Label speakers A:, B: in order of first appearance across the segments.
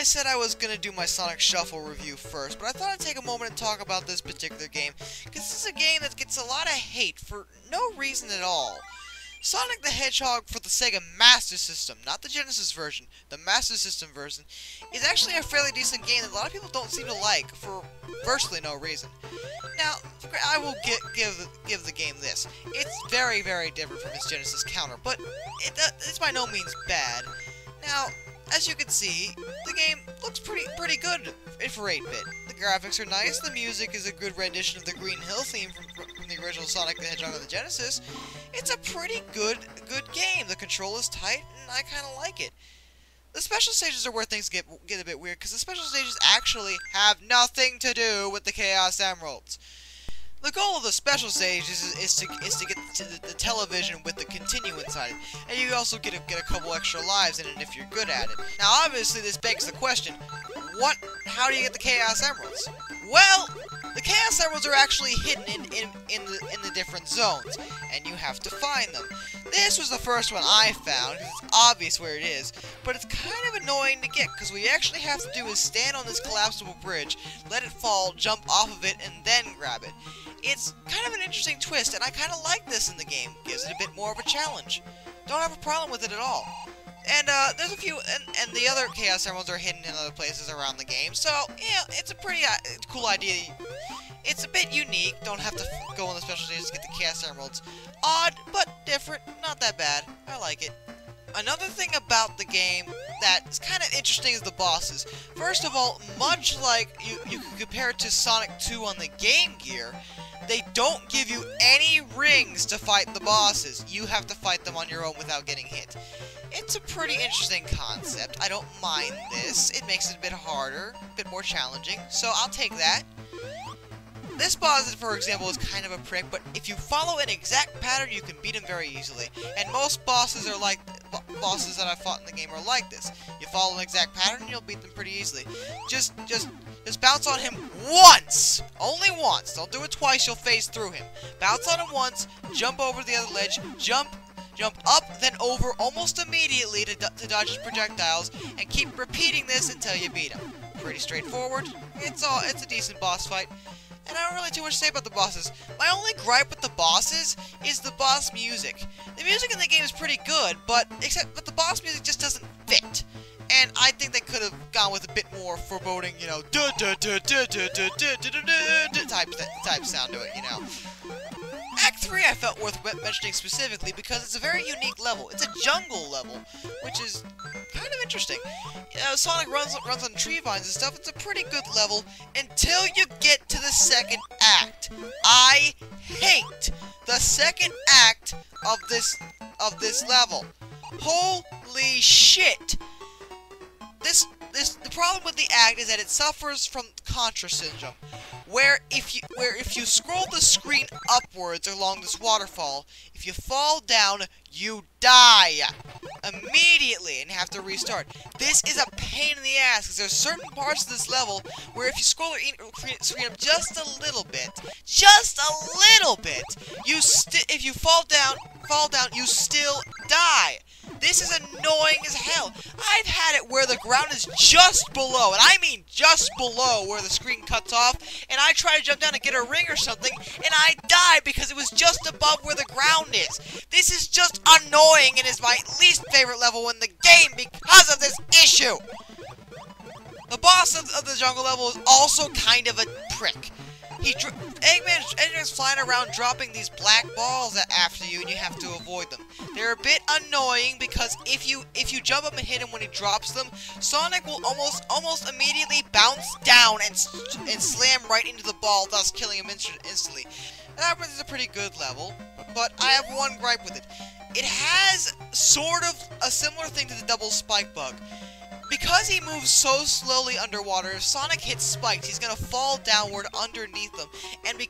A: I said I was going to do my Sonic Shuffle review first, but I thought I'd take a moment and talk about this particular game, because this is a game that gets a lot of hate for no reason at all. Sonic the Hedgehog for the Sega Master System, not the Genesis version, the Master System version, is actually a fairly decent game that a lot of people don't seem to like for virtually no reason. Now, I will give the game this. It's very, very different from its Genesis counter, but it's by no means bad. Now, as you can see, the game looks pretty good for 8-bit. The graphics are nice, the music is a good rendition of the Green Hill theme from the original Sonic the Hedgehog on the Genesis. It's a pretty good game. The control is tight, and I kind of like it. The special stages are where things get a bit weird, because the special stages actually have nothing to do with the Chaos Emeralds. The goal of the special stage is to get to the television with the continue inside it, and you also get a couple extra lives in it if you're good at it. Now, obviously, this begs the question: how do you get the Chaos Emeralds? Well, the Chaos Emeralds are actually hidden in the different zones, and you have to find them. This was the first one I found, because it's obvious where it is, but it's kind of annoying to get, because what you actually have to do is stand on this collapsible bridge, let it fall, jump off of it, and then grab it. It's kind of an interesting twist, and I kind of like this in the game. Gives it a bit more of a challenge. Don't have a problem with it at all. And there's a few, and the other Chaos Emeralds are hidden in other places around the game, so, yeah, it's a pretty cool idea. It's a bit unique. Don't have to go on the special stages to get the Chaos Emeralds. Odd, but different. Not that bad. I like it. Another thing about the game that's kind of interesting is the bosses. First of all, much like you can compare it to Sonic 2 on the Game Gear, they don't give you any rings to fight the bosses. You have to fight them on your own without getting hit. It's a pretty interesting concept. I don't mind this. It makes it a bit harder, a bit more challenging, so I'll take that. This boss, for example, is kind of a prick, but if you follow an exact pattern, you can beat him very easily. And most bosses are like bosses that I've fought in the game are like this. You follow an exact pattern, you'll beat them pretty easily. Just bounce on him once, only once. Don't do it twice. You'll phase through him. Bounce on him once, jump over the other ledge, jump up, then over almost immediately to dodge his projectiles, and keep repeating this until you beat him. Pretty straightforward. It's a decent boss fight. And I don't really too much to say about the bosses. My only gripe with the bosses is the boss music. The music in the game is pretty good, but the boss music just doesn't fit. And I think they could have gone with a bit more foreboding, you know, type sound to it, you know. Act 3 I felt worth mentioning specifically because it's a very unique level. It's a jungle level, which is kind of interesting. You know, Sonic runs on tree vines and stuff. It's a pretty good level until you get to the second act. I hate the second act of this level. Holy shit! The problem with the act is that it suffers from Contra syndrome, where if you scroll the screen upwards along this waterfall, if you fall down, you die immediately and have to restart. This is a pain in the ass because there's certain parts of this level where if you scroll the screen up just a little bit, if you fall down, you still die. This is annoying as hell. I've had it where the ground is just below, and I mean just below where the screen cuts off, and I try to jump down to get a ring or something, and I die because it was just above where the ground is. This is just annoying and is my least favorite level in the game because of this issue. The boss of the jungle level is also kind of a prick. Eggman's flying around dropping these black balls after you, and you have to avoid them. They're a bit annoying because if you jump up and hit him when he drops them, Sonic will almost immediately bounce down and slam right into the ball, thus killing him instantly. That is a pretty good level, but I have one gripe with it. It has sort of a similar thing to the double spike bug. Because he moves so slowly underwater, if Sonic hits spikes, he's gonna fall downward underneath them, and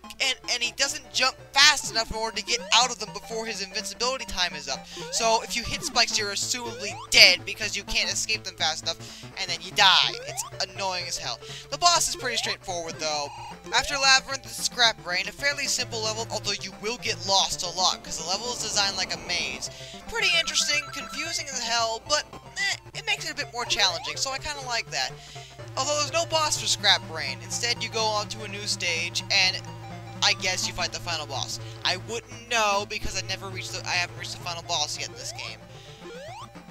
A: he doesn't jump fast enough in order to get out of them before his invincibility time is up. So if you hit spikes, you're assumably dead because you can't escape them fast enough, and then you die. It's annoying as hell. The boss is pretty straightforward though. After Labyrinth and Scrap Brain, a fairly simple level, although you will get lost a lot, because the level is designed like a maze. pretty interesting, confusing as hell, but it makes it a bit more challenging, so I kind of like that. Although there's no boss for Scrap Brain. Instead, you go on to a new stage, and I guess you fight the final boss. I wouldn't know because I haven't reached the final boss yet in this game.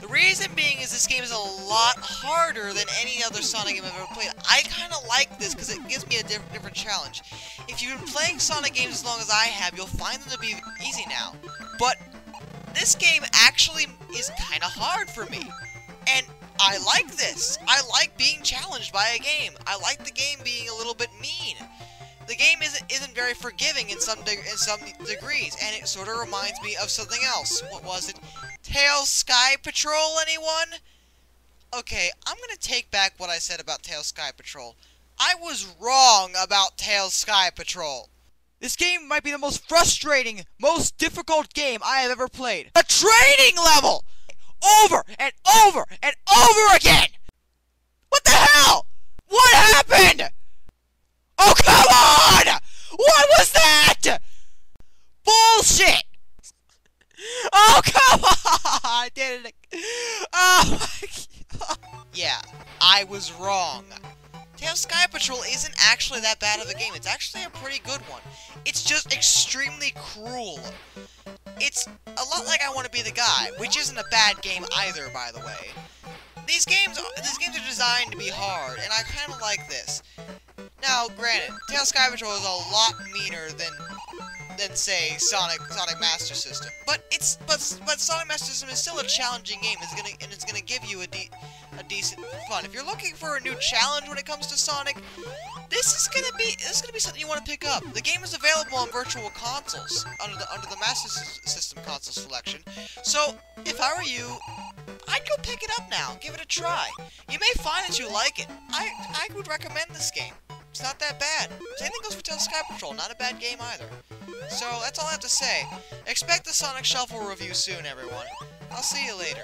A: The reason being is this game is a lot harder than any other Sonic game I've ever played. I kind of like this because it gives me a different challenge. If you've been playing Sonic games as long as I have, you'll find them to be easy now. But this game actually is kind of hard for me. And I like this. I like being challenged by a game. I like the game being a little bit mean. The game isn't very forgiving in some degrees, and it sort of reminds me of something else. What was it? Tails Sky Patrol, anyone? Okay, I'm gonna take back what I said about Tails Sky Patrol. I was wrong about Tails Sky Patrol. This game might be the most frustrating, most difficult game I have ever played. A training level! Over and over and over again! What the hell? What happened? Oh, come on! What was that? Bullshit! Oh, come on! I did it. Oh, my God. Yeah, I was wrong. Tails Sky Patrol isn't actually that bad of a game. It's actually a pretty good one. It's just extremely cruel. It's a lot like I Want to Be the Guy, which isn't a bad game either, by the way. These games are designed to be hard, and I kind of like this. Now, granted, Tails Sky Patrol is a lot meaner than say Sonic Master System, but Sonic Master System is still a challenging game. It's gonna give you a decent fun. If you're looking for a new challenge when it comes to Sonic, this is gonna be something you want to pick up. The game is available on virtual consoles under the Master System console selection. So if I were you, I'd go pick it up now. Give it a try. You may find that you like it. I would recommend this game. It's not that bad. Same thing goes for Tails Sky Patrol. Not a bad game either. So that's all I have to say. Expect the Sonic Shuffle review soon, everyone. I'll see you later.